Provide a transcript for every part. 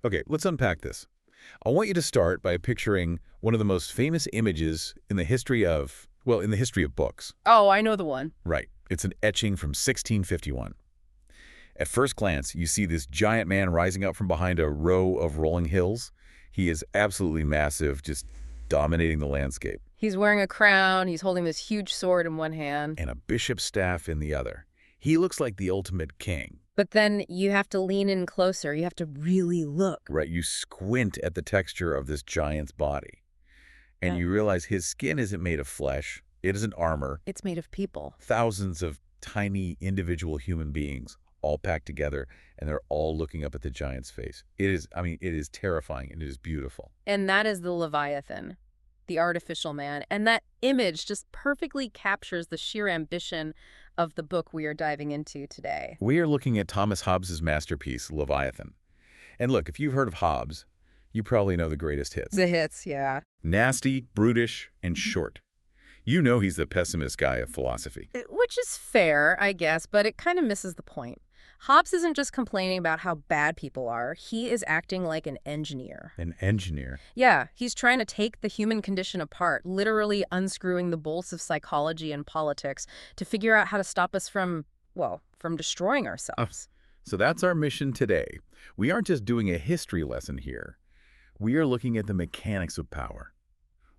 Okay, let's unpack this. I want you to start by picturing one of the most famous images in the history of, well, in the history of books. Oh, I know the one. Right. It's an etching from 1651. At first glance, you see this giant man rising up from behind a row of rolling hills. He is absolutely massive, just dominating the landscape. He's wearing a crown, he's holding this huge sword in one hand. And a bishop's staff in the other. He looks like the ultimate king. But then you have to lean in closer. You have to really look. Right, you squint at the texture of this giant's body. And you realize his skin isn't made of flesh. It isn't armor. It's made of people. Thousands of tiny individual human beings all packed together, and they're all looking up at the giant's face. It is terrifying, and it is beautiful. And that is the Leviathan, the artificial man. And that image just perfectly captures the sheer ambition of the book we are diving into today. We are looking at Thomas Hobbes' masterpiece, Leviathan. And look, if you've heard of Hobbes, you probably know the greatest hits. The hits, yeah. Nasty, brutish, and short. You know he's the pessimist guy of philosophy. Which is fair, I guess, but it kind of misses the point. Hobbes isn't just complaining about how bad people are. He is acting like an engineer. An engineer? Yeah, he's trying to take the human condition apart, literally unscrewing the bolts of psychology and politics to figure out how to stop us from destroying ourselves. So that's our mission today. We aren't just doing a history lesson here. We are looking at the mechanics of power.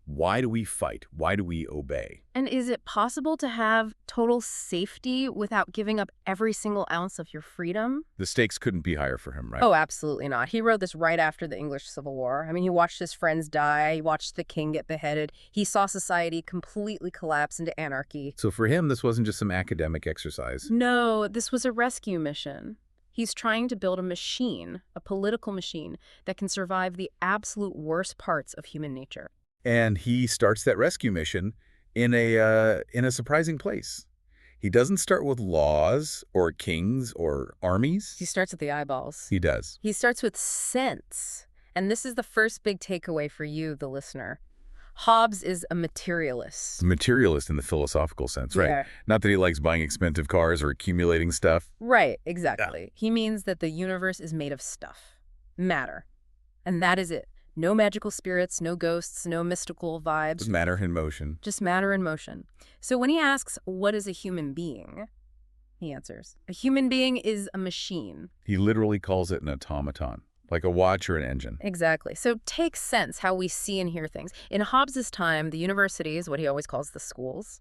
Why do we fight? Why do we obey? And is it possible to have total safety without giving up every single ounce of your freedom? The stakes couldn't be higher for him, right? Oh, absolutely not. He wrote this right after the English Civil War. I mean, he watched his friends die. He watched the king get beheaded. He saw society completely collapse into anarchy. So for him, this wasn't just some academic exercise. No, this was a rescue mission. He's trying to build a machine, a political machine, that can survive the absolute worst parts of human nature. And he starts that rescue mission in a surprising place. He doesn't start with laws or kings or armies. He starts with the eyeballs. He does. He starts with sense. And this is the first big takeaway for you, the listener. Hobbes is a materialist. Materialist in the philosophical sense, right? Yeah. Not that he likes buying expensive cars or accumulating stuff. Right, exactly. Yeah. He means that the universe is made of stuff, matter. And that is it. No magical spirits, no ghosts, no mystical vibes. Just matter in motion. Just matter in motion. So when he asks, what is a human being? He answers, a human being is a machine. He literally calls it an automaton, like a watch or an engine. Exactly. So take sense how we see and hear things. In Hobbes' time, the universities, what he always calls the schools,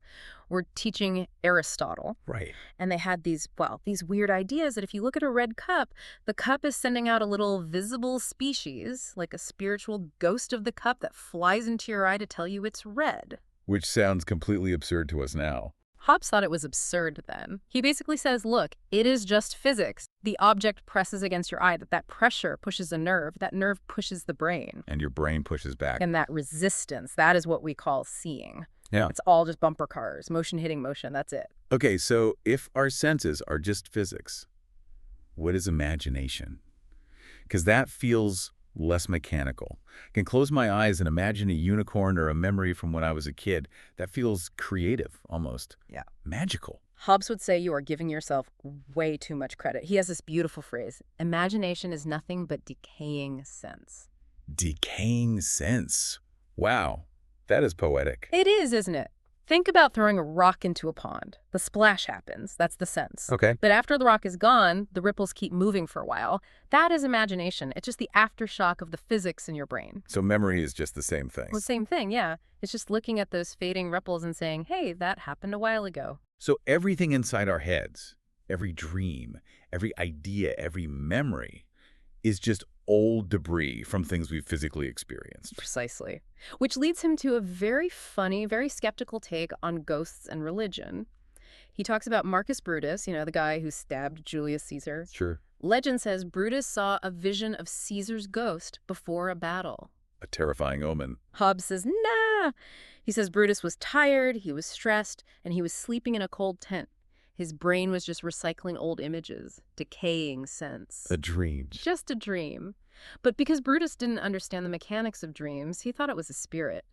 were teaching Aristotle. Right. And they had these weird ideas that if you look at a red cup, the cup is sending out a little visible species, like a spiritual ghost of the cup that flies into your eye to tell you it's red. Which sounds completely absurd to us now. Hobbes thought it was absurd then. He basically says, look, it is just physics. The object presses against your eye, that pressure pushes a nerve, that nerve pushes the brain. And your brain pushes back. And that resistance, that is what we call seeing. Yeah. It's all just bumper cars, motion hitting motion, that's it. Okay, so if our senses are just physics, what is imagination? Because that feels less mechanical. I can close my eyes and imagine a unicorn or a memory from when I was a kid. That feels creative, almost. Yeah. Magical. Hobbes would say you are giving yourself way too much credit. He has this beautiful phrase, imagination is nothing but decaying sense. Decaying sense. Wow, that is poetic. It is, isn't it? Think about throwing a rock into a pond. The splash happens. That's the sense. Okay. But after the rock is gone, the ripples keep moving for a while. That is imagination. It's just the aftershock of the physics in your brain. So memory is just the same thing. Well, same thing, yeah. It's just looking at those fading ripples and saying, hey, that happened a while ago. So everything inside our heads, every dream, every idea, every memory is just old debris from things we've physically experienced. Precisely. Which leads him to a very funny, very skeptical take on ghosts and religion. He talks about Marcus Brutus, the guy who stabbed Julius Caesar. Sure. Legend says Brutus saw a vision of Caesar's ghost before a battle. A terrifying omen. Hobbes says, nah. He says Brutus was tired, he was stressed, and he was sleeping in a cold tent. His brain was just recycling old images, decaying sense. A dream. Just a dream. But because Brutus didn't understand the mechanics of dreams, he thought it was a spirit.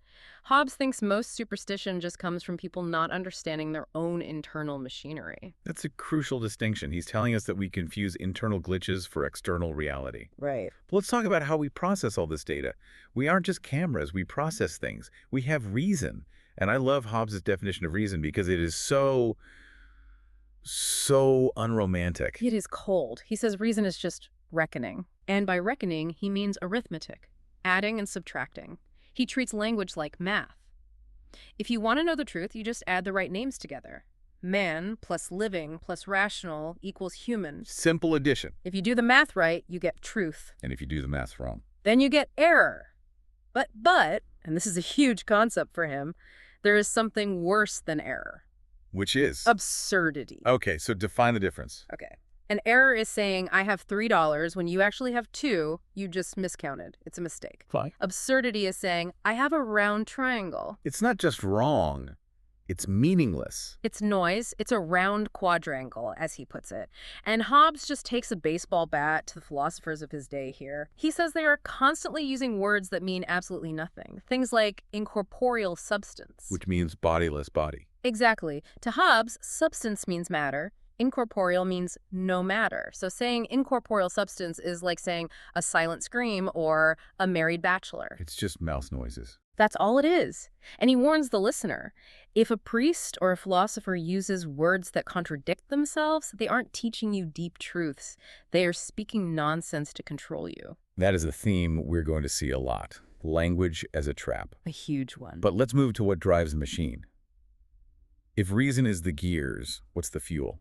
Hobbes thinks most superstition just comes from people not understanding their own internal machinery. That's a crucial distinction. He's telling us that we confuse internal glitches for external reality. Right. But let's talk about how we process all this data. We aren't just cameras. We process things. We have reason. And I love Hobbes' definition of reason because it is so unromantic. It is cold. He says reason is just reckoning. And by reckoning, he means arithmetic, adding and subtracting. He treats language like math. If you want to know the truth, you just add the right names together. Man plus living plus rational equals human. Simple addition. If you do the math right, you get truth. And if you do the math wrong, then you get error. But, and this is a huge concept for him, there is something worse than error. Which is? Absurdity. Okay, so define the difference. Okay. An error is saying, I have $3 when you actually have 2, you just miscounted. It's a mistake. Fine. Absurdity is saying, I have a round triangle. It's not just wrong. It's meaningless. It's noise. It's a round quadrangle, as he puts it. And Hobbes just takes a baseball bat to the philosophers of his day here. He says they are constantly using words that mean absolutely nothing. Things like incorporeal substance. Which means bodiless body. Exactly. To Hobbes, substance means matter. Incorporeal means no matter. So saying incorporeal substance is like saying a silent scream or a married bachelor. It's just mouse noises. That's all it is. And he warns the listener, if a priest or a philosopher uses words that contradict themselves, they aren't teaching you deep truths. They are speaking nonsense to control you. That is a theme we're going to see a lot. Language as a trap. A huge one. But let's move to what drives the machine. If reason is the gears, what's the fuel?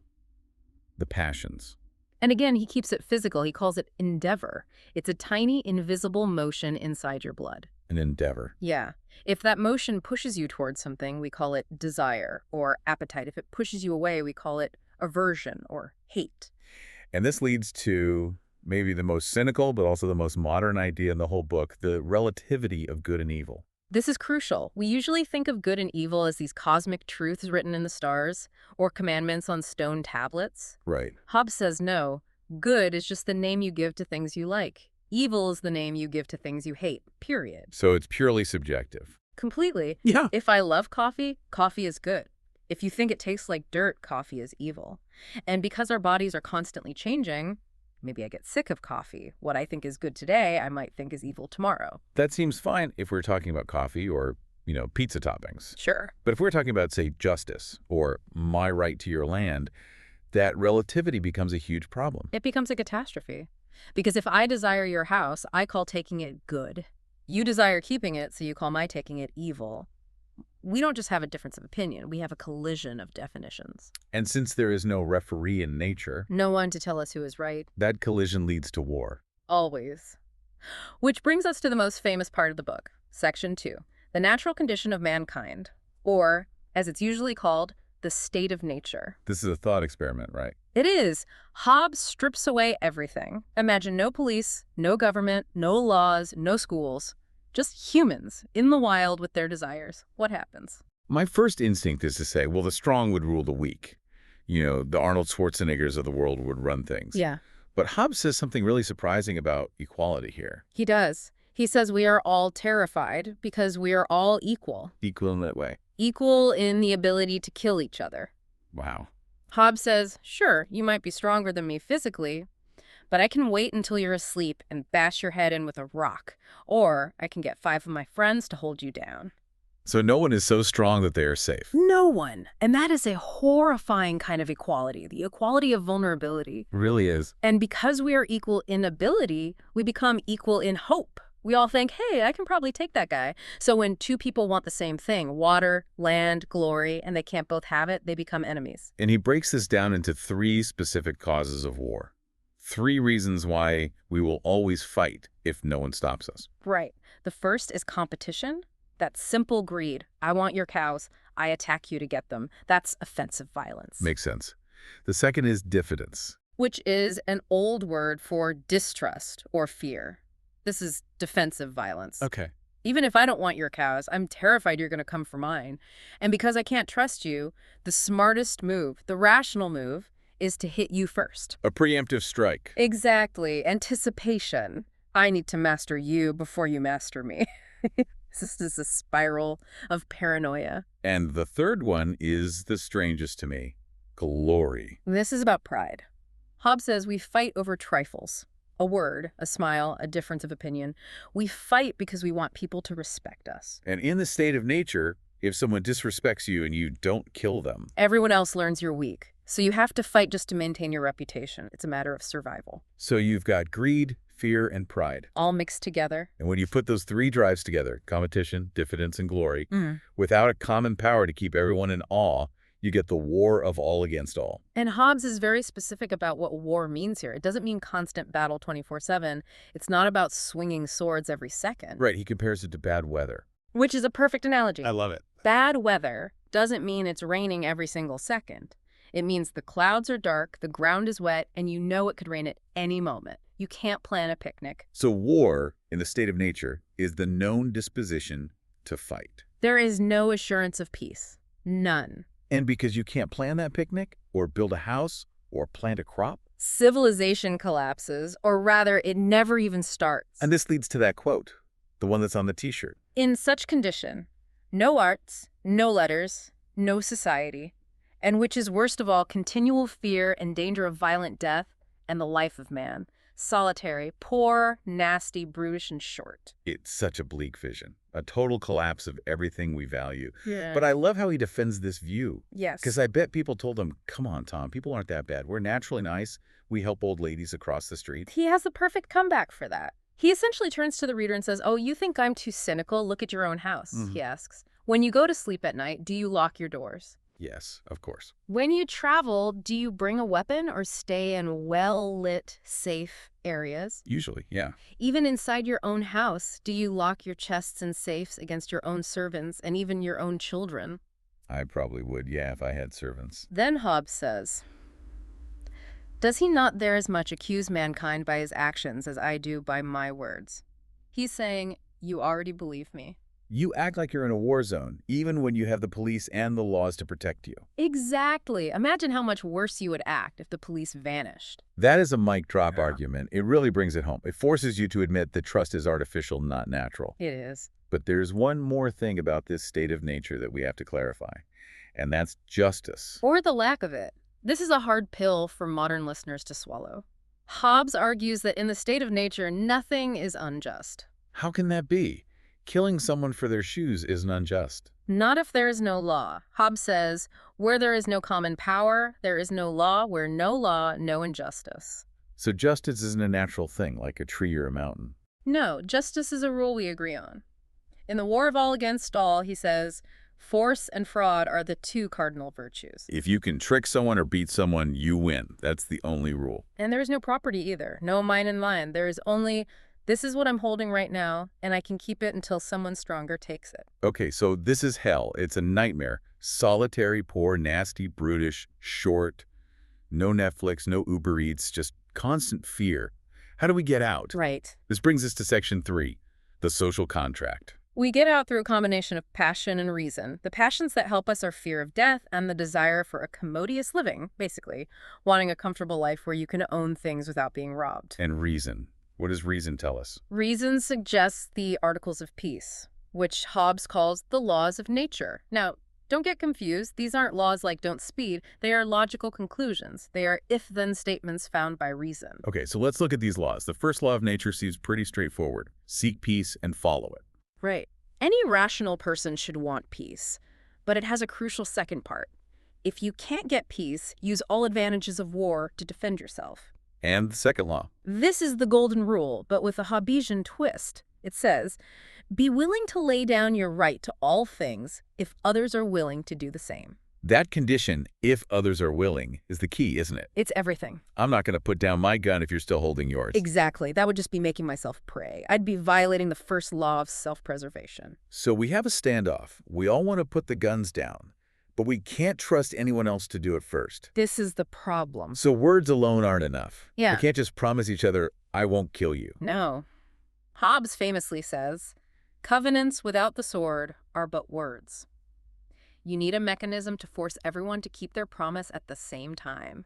The passions. And again, he keeps it physical. He calls it endeavor. It's a tiny, invisible motion inside your blood. An endeavor. Yeah. If that motion pushes you towards something, we call it desire or appetite. If it pushes you away, we call it aversion or hate. And this leads to maybe the most cynical, but also the most modern idea in the whole book, the relativity of good and evil. This is crucial. We usually think of good and evil as these cosmic truths written in the stars or commandments on stone tablets. Right. Hobbes says no. Good is just the name you give to things you like. Evil is the name you give to things you hate, period. So it's purely subjective. Completely. Yeah. If I love coffee, coffee is good. If you think it tastes like dirt, coffee is evil. And because our bodies are constantly changing, maybe I get sick of coffee. What I think is good today, I might think is evil tomorrow. That seems fine if we're talking about coffee or, pizza toppings. Sure. But if we're talking about, say, justice or my right to your land, that relativity becomes a huge problem. It becomes a catastrophe. Because if I desire your house, I call taking it good. You desire keeping it, so you call my taking it evil. We don't just have a difference of opinion. We have a collision of definitions. And since there is no referee in nature, no one to tell us who is right. That collision leads to war. Always. Which brings us to the most famous part of the book, Section 2, the natural condition of mankind, or, as it's usually called, the state of nature. This is a thought experiment, right? It is. Hobbes strips away everything. Imagine no police, no government, no laws, no schools. Just humans in the wild with their desires. What happens? My first instinct is to say, well, the strong would rule the weak. The Arnold Schwarzeneggers of the world would run things. Yeah. But Hobbes says something really surprising about equality here. He does. He says we are all terrified because we are all equal. Equal in that way. Equal in the ability to kill each other. Wow. Hobbes says, sure, you might be stronger than me physically, but I can wait until you're asleep and bash your head in with a rock. Or I can get 5 of my friends to hold you down. So no one is so strong that they are safe. No one. And that is a horrifying kind of equality, the equality of vulnerability. It really is. And because we are equal in ability, we become equal in hope. We all think, hey, I can probably take that guy. So when 2 people want the same thing, water, land, glory, and they can't both have it, they become enemies. And he breaks this down into 3 specific causes of war. 3 reasons why we will always fight if no one stops us. Right. The first is competition. That's simple greed. I want your cows. I attack you to get them. That's offensive violence. Makes sense. The second is diffidence. Which is an old word for distrust or fear. This is defensive violence. Okay. Even if I don't want your cows, I'm terrified you're going to come for mine. And because I can't trust you, the smartest move, the rational move, is to hit you first. A preemptive strike. Exactly. Anticipation. I need to master you before you master me. This is a spiral of paranoia. And the third one is the strangest to me. Glory. This is about pride. Hobbes says we fight over trifles. A word, a smile, a difference of opinion. We fight because we want people to respect us. And in the state of nature, if someone disrespects you and you don't kill them, everyone else learns you're weak. So you have to fight just to maintain your reputation. It's a matter of survival. So you've got greed, fear, and pride. All mixed together. And when you put those three drives together, competition, diffidence, and glory, without a common power to keep everyone in awe, you get the war of all against all. And Hobbes is very specific about what war means here. It doesn't mean constant battle 24/7. It's not about swinging swords every second. Right, he compares it to bad weather. Which is a perfect analogy. I love it. Bad weather doesn't mean it's raining every single second. It means the clouds are dark, the ground is wet, and you know it could rain at any moment. You can't plan a picnic. So war, in the state of nature, is the known disposition to fight. There is no assurance of peace. None. And because you can't plan that picnic, or build a house, or plant a crop, civilization collapses, or rather, it never even starts. And this leads to that quote, the one that's on the t-shirt. In such condition, no arts, no letters, no society, and which is worst of all, continual fear and danger of violent death and the life of man. Solitary, poor, nasty, brutish, and short. It's such a bleak vision, a total collapse of everything we value. Yeah. But I love how he defends this view. Yes. Because I bet people told him, come on, Tom, people aren't that bad. We're naturally nice. We help old ladies across the street. He has the perfect comeback for that. He essentially turns to the reader and says, oh, you think I'm too cynical? Look at your own house, he asks. When you go to sleep at night, do you lock your doors? Yes, of course. When you travel, do you bring a weapon or stay in well-lit, safe areas? Usually, yeah. Even inside your own house, do you lock your chests and safes against your own servants and even your own children? I probably would, yeah, if I had servants. Then Hobbes says, does he not there as much accuse mankind by his actions as I do by my words? He's saying, you already believe me. You act like you're in a war zone, even when you have the police and the laws to protect you. Exactly. Imagine how much worse you would act if the police vanished. That is a mic drop argument. It really brings it home. It forces you to admit that trust is artificial, not natural. It is. But there's one more thing about this state of nature that we have to clarify, and that's justice. Or the lack of it. This is a hard pill for modern listeners to swallow. Hobbes argues that in the state of nature, nothing is unjust. How can that be? Killing someone for their shoes isn't unjust. Not if there is no law. Hobbes says, where there is no common power, there is no law. Where no law, no injustice. So justice isn't a natural thing, like a tree or a mountain. No, justice is a rule we agree on. In the war of all against all, he says, force and fraud are the two cardinal virtues. If you can trick someone or beat someone, you win. That's the only rule. And there is no property either. No mine and mine. There is only, this is what I'm holding right now, and I can keep it until someone stronger takes it. Okay, so this is hell. It's a nightmare. Solitary, poor, nasty, brutish, short. No Netflix, no Uber Eats, just constant fear. How do we get out? Right. This brings us to section 3, the social contract. We get out through a combination of passion and reason. The passions that help us are fear of death and the desire for a commodious living, basically, wanting a comfortable life where you can own things without being robbed. And reason. What does reason tell us? Reason suggests the articles of peace, which Hobbes calls the laws of nature. Now, don't get confused. These aren't laws like don't speed. They are logical conclusions. They are if-then statements found by reason. Okay, so let's look at these laws. The first law of nature seems pretty straightforward. Seek peace and follow it. Right. Any rational person should want peace, but it has a crucial second part. If you can't get peace, use all advantages of war to defend yourself. And the second law. This is the golden rule, but with a Hobbesian twist. It says, be willing to lay down your right to all things if others are willing to do the same. That condition, if others are willing, is the key, isn't it? It's everything. I'm not going to put down my gun if you're still holding yours. Exactly. That would just be making myself prey. I'd be violating the first law of self-preservation. So we have a standoff. We all want to put the guns down, but we can't trust anyone else to do it first. This is the problem. So words alone aren't enough. Yeah. We can't just promise each other, I won't kill you. No. Hobbes famously says, Covenants without the sword are but words. You need a mechanism to force everyone to keep their promise at the same time.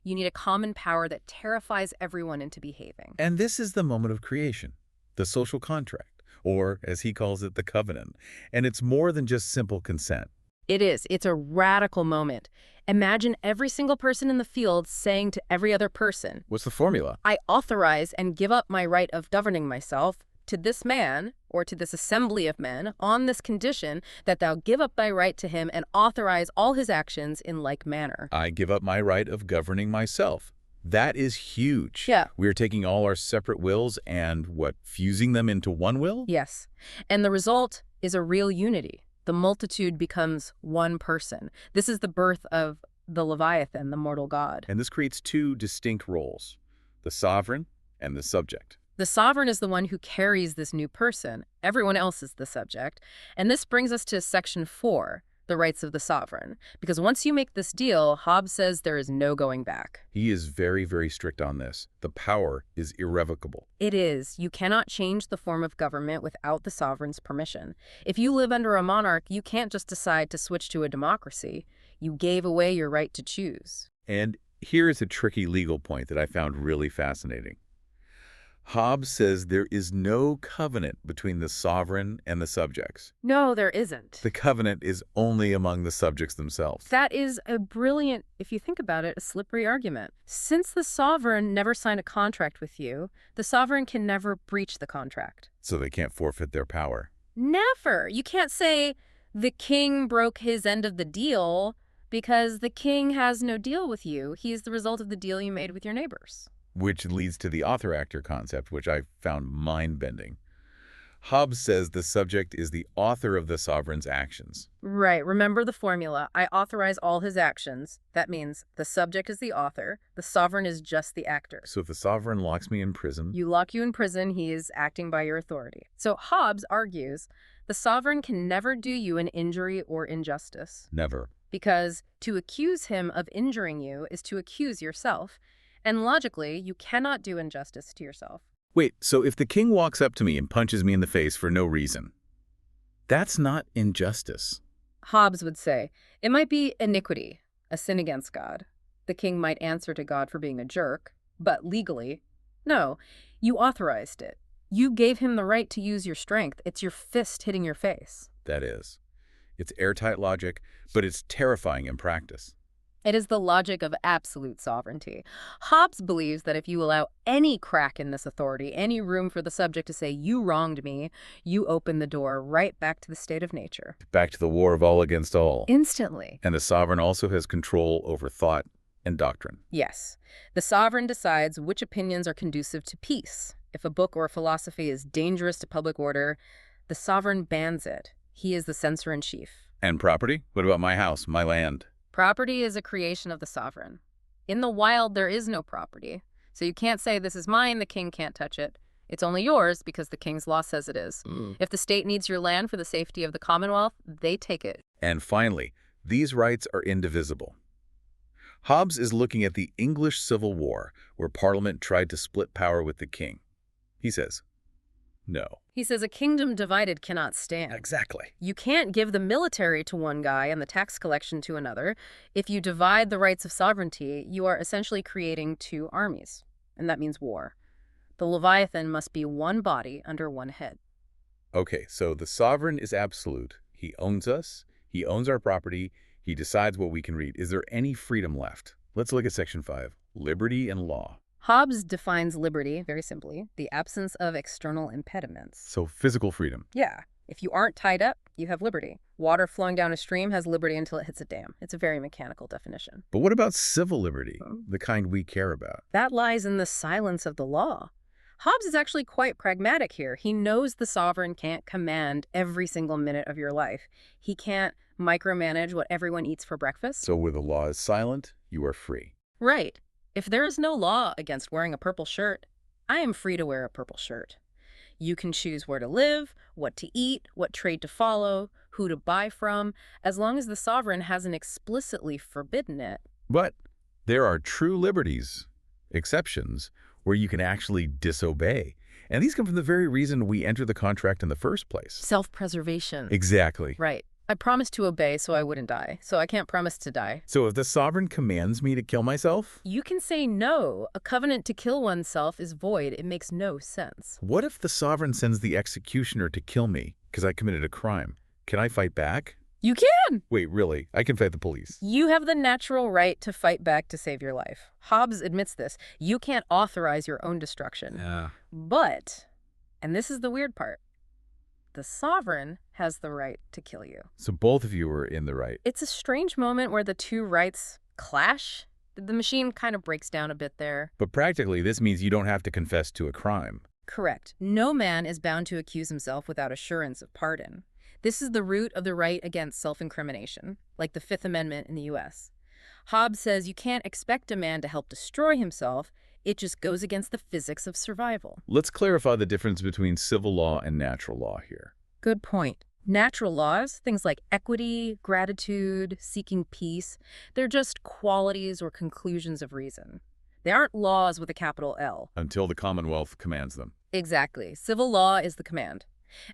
You need a common power that terrifies everyone into behaving. And this is the moment of creation, the social contract, or as he calls it, the covenant. And it's more than just simple consent. It is. It's a radical moment. Imagine every single person in the field saying to every other person, What's the formula? I authorize and give up my right of governing myself to this man, or to this assembly of men, on this condition that thou give up thy right to him and authorize all his actions in like manner. I give up my right of governing myself. That is huge. Yeah. We're taking all our separate wills and, fusing them into one will? Yes. And the result is a real unity. The multitude becomes one person. This is the birth of the Leviathan, the mortal god. And this creates two distinct roles, the sovereign and the subject. The sovereign is the one who carries this new person. Everyone else is the subject. And this brings us to section 4, the rights of the sovereign. Because once you make this deal, Hobbes says there is no going back. He is very, very strict on this. The power is irrevocable. It is. You cannot change the form of government without the sovereign's permission. If you live under a monarch, you can't just decide to switch to a democracy. You gave away your right to choose. And here is a tricky legal point that I found really fascinating. Hobbes says there is no covenant between the sovereign and the subjects. No, there isn't. The covenant is only among the subjects themselves. That is a brilliant, if you think about it, a slippery argument. Since the sovereign never signed a contract with you, the sovereign can never breach the contract. So they can't forfeit their power. Never. You can't say the king broke his end of the deal because the king has no deal with you. He is the result of the deal you made with your neighbors. Which leads to the author-actor concept, which I found mind-bending. Hobbes says the subject is the author of the sovereign's actions. Right. Remember the formula. I authorize all his actions. That means the subject is the author. The sovereign is just the actor. So if the sovereign locks me in prison... You lock you in prison, he is acting by your authority. So Hobbes argues the sovereign can never do you an injury or injustice. Never. Because to accuse him of injuring you is to accuse yourself. And logically, you cannot do injustice to yourself. Wait, so if the king walks up to me and punches me in the face for no reason, that's not injustice. Hobbes would say, it might be iniquity, a sin against God. The king might answer to God for being a jerk, but legally, no, you authorized it. You gave him the right to use your strength. It's your fist hitting your face. That is. It's airtight logic, but it's terrifying in practice. It is the logic of absolute sovereignty. Hobbes believes that if you allow any crack in this authority, any room for the subject to say, you wronged me, you open the door right back to the state of nature. Back to the war of all against all. Instantly. And the sovereign also has control over thought and doctrine. Yes. The sovereign decides which opinions are conducive to peace. If a book or philosophy is dangerous to public order, the sovereign bans it. He is the censor-in-chief. And property? What about my house, my land? Property is a creation of the sovereign. In the wild, there is no property. So you can't say, this is mine, the king can't touch it. It's only yours because the king's law says it is. If the state needs your land for the safety of the commonwealth, they take it. And finally, these rights are indivisible. Hobbes is looking at the English Civil War, where Parliament tried to split power with the king. He says, no. He says a kingdom divided cannot stand. Exactly. You can't give the military to one guy and the tax collection to another. If you divide the rights of sovereignty, you are essentially creating two armies, and that means war. The Leviathan must be one body under one head. Okay, so the sovereign is absolute. He owns us, he owns our property, he decides what we can read. Is there any freedom left? Let's look at Section 5, liberty and law. Hobbes defines liberty, very simply, the absence of external impediments. So physical freedom. Yeah. If you aren't tied up, you have liberty. Water flowing down a stream has liberty until it hits a dam. It's a very mechanical definition. But what about civil liberty, the kind we care about? That lies in the silence of the law. Hobbes is actually quite pragmatic here. He knows the sovereign can't command every single minute of your life. He can't micromanage what everyone eats for breakfast. So where the law is silent, you are free. Right. If there is no law against wearing a purple shirt, I am free to wear a purple shirt. You can choose where to live, what to eat, what trade to follow, who to buy from, as long as the sovereign hasn't explicitly forbidden it. But there are true liberties, exceptions, where you can actually disobey. And these come from the very reason we enter the contract in the first place. Self-preservation. Exactly. Right. I promised to obey so I wouldn't die, so I can't promise to die. So if the sovereign commands me to kill myself? You can say no. A covenant to kill oneself is void. It makes no sense. What if the sovereign sends the executioner to kill me because I committed a crime? Can I fight back? You can! Wait, really? I can fight the police? You have the natural right to fight back to save your life. Hobbes admits this. You can't authorize your own destruction. Yeah. But, and this is the weird part, the sovereign has the right to kill you. So both of you are in the right. It's a strange moment where the two rights clash. The machine kind of breaks down a bit there. But practically, this means you don't have to confess to a crime. Correct. No man is bound to accuse himself without assurance of pardon. This is the root of the right against self-incrimination, like the Fifth Amendment in the U.S. Hobbes says you can't expect a man to help destroy himself. It just goes against the physics of survival. Let's clarify the difference between civil law and natural law here. Good point. Natural laws, things like equity, gratitude, seeking peace, they're just qualities or conclusions of reason. They aren't laws with a capital L. Until the Commonwealth commands them. Exactly. Civil law is the command.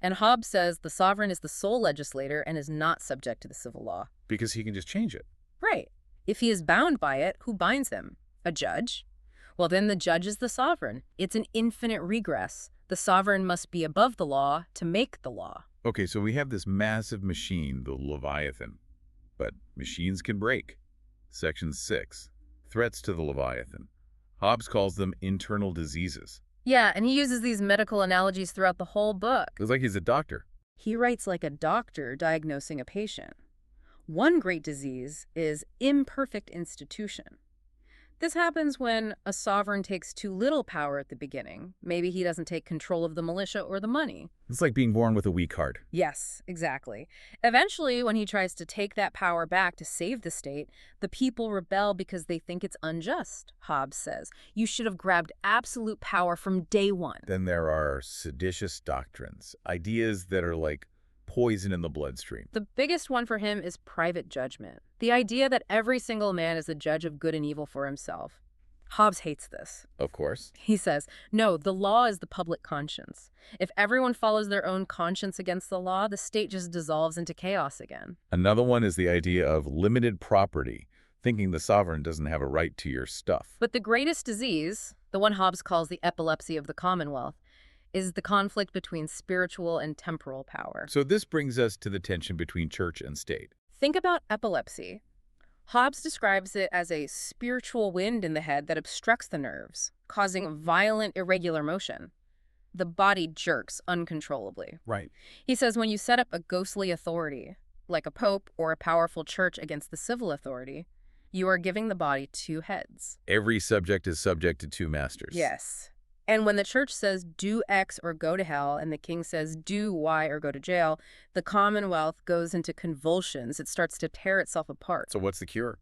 And Hobbes says the sovereign is the sole legislator and is not subject to the civil law. Because he can just change it. Right. If he is bound by it, who binds him? A judge? Well, then the judge is the sovereign. It's an infinite regress. The sovereign must be above the law to make the law. Okay, so we have this massive machine, the Leviathan. But machines can break. Section 6. Threats to the Leviathan. Hobbes calls them internal diseases. Yeah, and he uses these medical analogies throughout the whole book. It's like he's a doctor. He writes like a doctor diagnosing a patient. One great disease is imperfect institution. This happens when a sovereign takes too little power at the beginning. Maybe he doesn't take control of the militia or the money. It's like being born with a weak heart. Yes, exactly. Eventually, when he tries to take that power back to save the state, the people rebel because they think it's unjust, Hobbes says. You should have grabbed absolute power from day one. Then there are seditious doctrines, ideas that are like poison in the bloodstream. The biggest one for him is private judgment. The idea that every single man is a judge of good and evil for himself. Hobbes hates this. Of course. He says, no, the law is the public conscience. If everyone follows their own conscience against the law, the state just dissolves into chaos again. Another one is the idea of limited property, thinking the sovereign doesn't have a right to your stuff. But the greatest disease, the one Hobbes calls the epilepsy of the Commonwealth, is the conflict between spiritual and temporal power. So this brings us to the tension between church and state. Think about epilepsy. Hobbes describes it as a spiritual wind in the head that obstructs the nerves, causing violent, irregular motion. The body jerks uncontrollably. Right. He says when you set up a ghostly authority, like a pope or a powerful church against the civil authority, you are giving the body two heads. Every subject is subject to two masters. Yes. And when the church says do X or go to hell, and the king says do Y or go to jail, the Commonwealth goes into convulsions. It starts to tear itself apart. So what's the cure?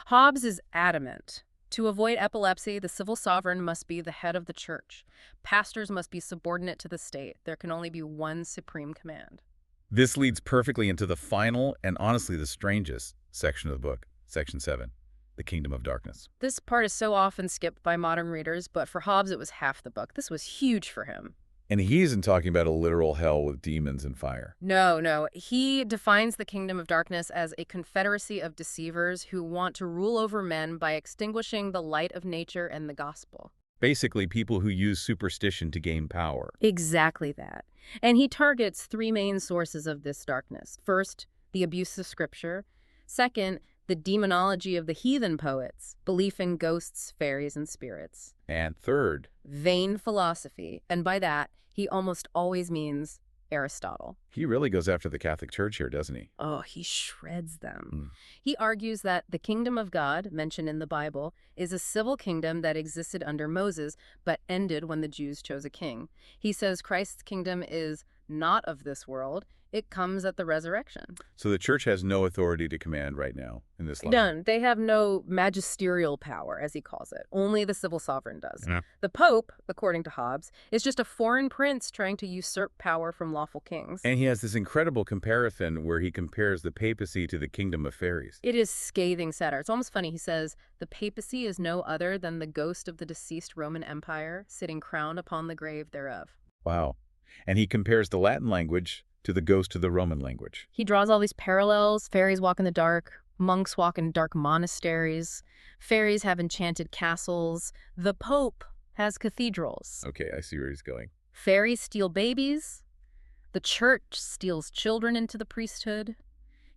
Hobbes is adamant. To avoid epilepsy, the civil sovereign must be the head of the church. Pastors must be subordinate to the state. There can only be one supreme command. This leads perfectly into the final and honestly the strangest section of the book, Section 7. The Kingdom of Darkness. This part is so often skipped by modern readers, but for Hobbes it was half the book. This was huge for him. And he isn't talking about a literal hell with demons and fire. No. He defines the Kingdom of Darkness as a confederacy of deceivers who want to rule over men by extinguishing the light of nature and the gospel. Basically, people who use superstition to gain power. Exactly that. And he targets three main sources of this darkness. First, the abuse of scripture. Second, the demonology of the heathen poets, belief in ghosts, fairies, and spirits. And third, vain philosophy, and by that, he almost always means Aristotle. He really goes after the Catholic Church here, doesn't he? Oh, he shreds them. He argues that the kingdom of God, mentioned in the Bible, is a civil kingdom that existed under Moses, but ended when the Jews chose a king. He says Christ's kingdom is not of this world. It comes at the resurrection. So the church has no authority to command right now in this life? None. They have no magisterial power, as he calls it. Only the civil sovereign does. Yeah. The Pope, according to Hobbes, is just a foreign prince trying to usurp power from lawful kings. And he has this incredible comparison where he compares the papacy to the kingdom of fairies. It is scathing satire. It's almost funny. He says, the papacy is no other than the ghost of the deceased Roman Empire sitting crowned upon the grave thereof. Wow. And he compares the Latin language to the ghost of the Roman language. He draws all these parallels. Fairies walk in the dark. Monks walk in dark monasteries. Fairies have enchanted castles. The Pope has cathedrals. Okay, I see where he's going. Fairies steal babies. The church steals children into the priesthood.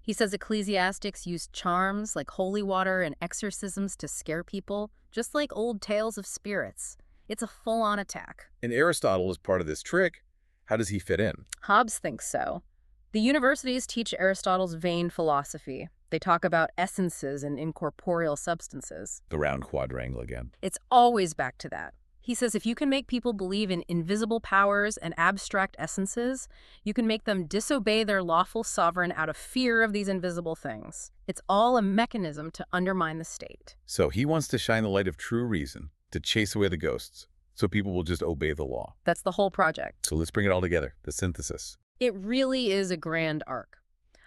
He says ecclesiastics use charms like holy water and exorcisms to scare people, just like old tales of spirits. It's a full-on attack. And Aristotle is part of this trick. How does he fit in? Hobbes thinks so. The universities teach Aristotle's vain philosophy. They talk about essences and incorporeal substances. The round quadrangle again. It's always back to that. He says if you can make people believe in invisible powers and abstract essences, you can make them disobey their lawful sovereign out of fear of these invisible things. It's all a mechanism to undermine the state. So he wants to shine the light of true reason, to chase away the ghosts, so people will just obey the law. That's the whole project. So let's bring it all together, the synthesis. It really is a grand arc.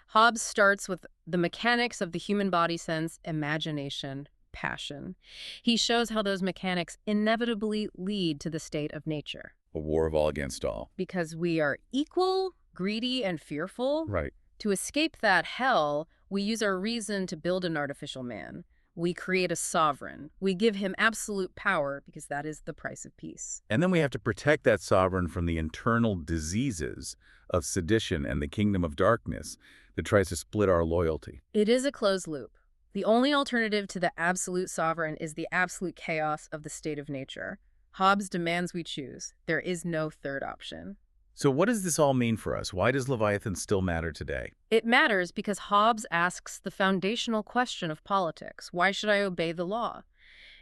Hobbes starts with the mechanics of the human body sense, imagination, passion. He shows how those mechanics inevitably lead to the state of nature. A war of all against all. Because we are equal, greedy, and fearful. Right. To escape that hell, we use our reason to build an artificial man. We create a sovereign. We give him absolute power because that is the price of peace. And then we have to protect that sovereign from the internal diseases of sedition and the kingdom of darkness that tries to split our loyalty. It is a closed loop. The only alternative to the absolute sovereign is the absolute chaos of the state of nature. Hobbes demands we choose. There is no third option. So what does this all mean for us? Why does Leviathan still matter today? It matters because Hobbes asks the foundational question of politics. Why should I obey the law?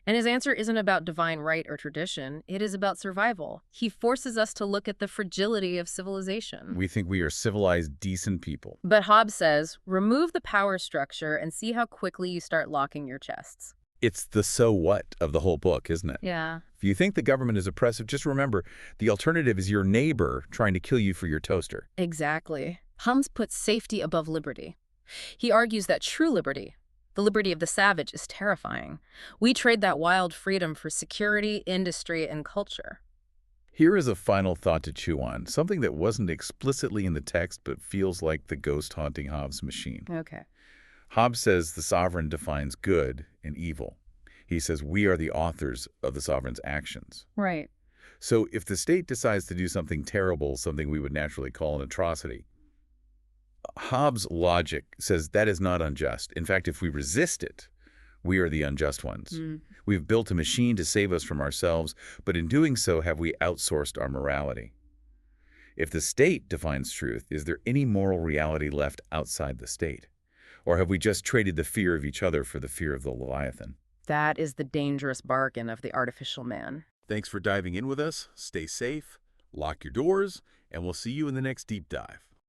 And his answer isn't about divine right or tradition. It is about survival. He forces us to look at the fragility of civilization. We think we are civilized, decent people. But Hobbes says, remove the power structure and see how quickly you start locking your chests. It's the so what of the whole book, isn't it? Yeah. If you think the government is oppressive, just remember, the alternative is your neighbor trying to kill you for your toaster. Exactly. Hobbes puts safety above liberty. He argues that true liberty, the liberty of the savage, is terrifying. We trade that wild freedom for security, industry, and culture. Here is a final thought to chew on, something that wasn't explicitly in the text but feels like the ghost haunting Hobbes' machine. Okay. Hobbes says the sovereign defines good and evil. He says we are the authors of the sovereign's actions. Right. So if the state decides to do something terrible, something we would naturally call an atrocity, Hobbes' logic says that is not unjust. In fact, if we resist it, we are the unjust ones. We've built a machine to save us from ourselves, but in doing so, have we outsourced our morality? If the state defines truth, is there any moral reality left outside the state? Or have we just traded the fear of each other for the fear of the Leviathan? That is the dangerous bargain of the artificial man. Thanks for diving in with us. Stay safe, lock your doors, and we'll see you in the next deep dive.